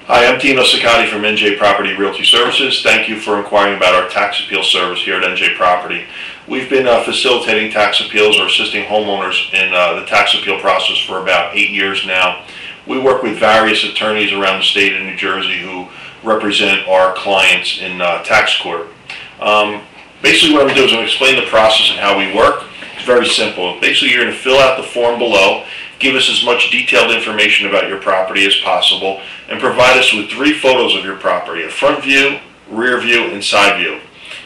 Hi, I'm Dino Ciccati from NJ Property Realty Services. Thank you for inquiring about our tax appeal service here at NJ Property. We've been facilitating tax appeals or assisting homeowners in the tax appeal process for about 8 years now. We work with various attorneys around the state of New Jersey who represent our clients in tax court. Basically what I'm going to do is I'm going to explain the process and how we work. It's very simple. Basically you're going to fill out the form below, give us as much detailed information about your property as possible, and provide us with 3 photos of your property: a front view, rear view, and side view.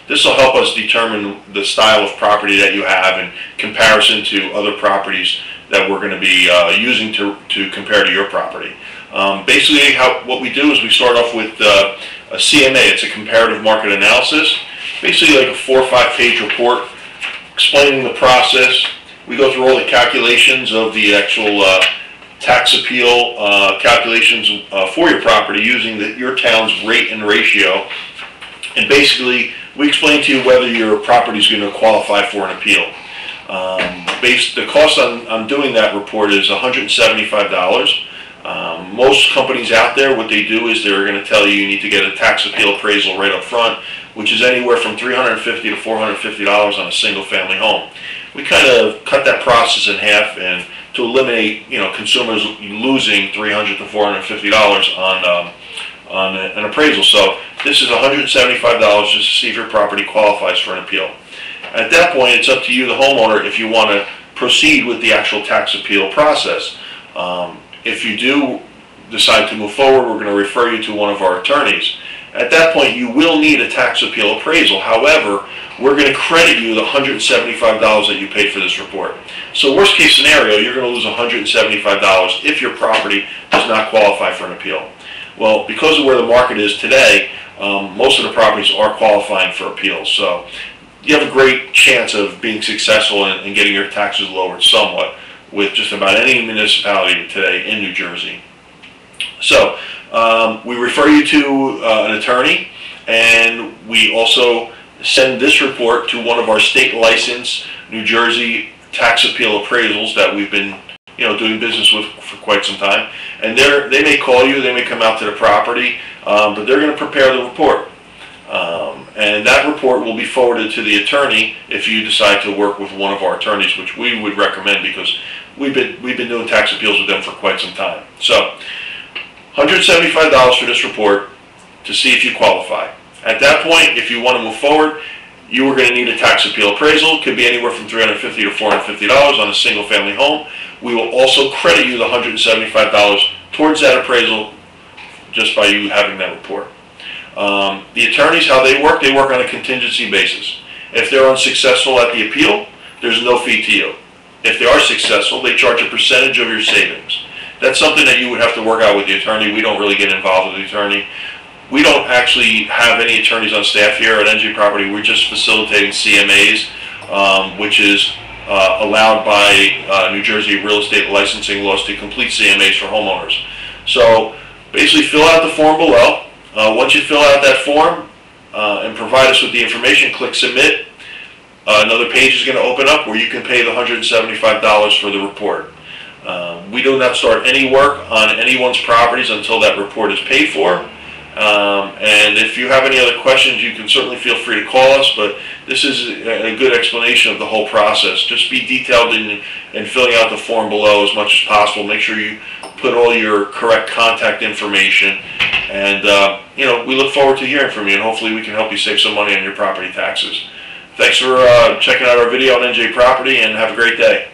This will help us determine the style of property that you have in comparison to other properties that we're going to be using to compare to your property. Basically what we do is we start off with a CMA. It's a comparative market analysis, basically like a 4 or 5 page report explaining the process. We go through all the calculations of the actual tax appeal calculations for your property using your town's rate and ratio, and basically we explain to you whether your property is going to qualify for an appeal. The cost on doing that report is $175. Most companies out there, what they do is they're going to tell you need to get a tax appeal appraisal right up front, which is anywhere from $350 to $450 on a single family home. We kind of cut that process in half, and to eliminate consumers losing $300 to $450 on an appraisal. So this is $175 just to see if your property qualifies for an appeal. At that point, it's up to you, the homeowner, if you want to proceed with the actual tax appeal process. If you do decide to move forward, we're going to refer you to one of our attorneys. At that point, you will need a tax appeal appraisal. However, we're going to credit you the $175 that you paid for this report. So worst case scenario, you're going to lose $175 if your property does not qualify for an appeal. Well, because of where the market is today, most of the properties are qualifying for appeals. So you have a great chance of being successful in getting your taxes lowered somewhat with just about any municipality today in New Jersey. So we refer you to an attorney, and we also send this report to one of our state licensed New Jersey tax appeal appraisals that we've been doing business with for quite some time. And they may call you, they may come out to the property, but they're going to prepare the report. And that report will be forwarded to the attorney if you decide to work with one of our attorneys, which we would recommend because we've been doing tax appeals with them for quite some time. So $175 for this report to see if you qualify. At that point, if you want to move forward, you are going to need a tax appeal appraisal. It could be anywhere from $350 to $450 on a single family home. We will also credit you the $175 towards that appraisal just by you having that report. The attorneys, how they work on a contingency basis. If they're unsuccessful at the appeal, there's no fee to you. If they are successful, they charge a percentage of your savings. That's something that you would have to work out with the attorney. We don't really get involved with the attorney. We don't actually have any attorneys on staff here at NJ Property. We're just facilitating CMAs, which is allowed by New Jersey real estate licensing laws to complete CMAs for homeowners. So basically fill out the form below. Once you fill out that form and provide us with the information, click submit. Another page is going to open up where you can pay the $175 for the report. We do not start any work on anyone's properties until that report is paid for. And if you have any other questions, you can certainly feel free to call us, but this is a good explanation of the whole process. Just be detailed in filling out the form below as much as possible. Make sure you put all your correct contact information, and we look forward to hearing from you, and hopefully we can help you save some money on your property taxes. Thanks for checking out our video on NJ Property, and have a great day.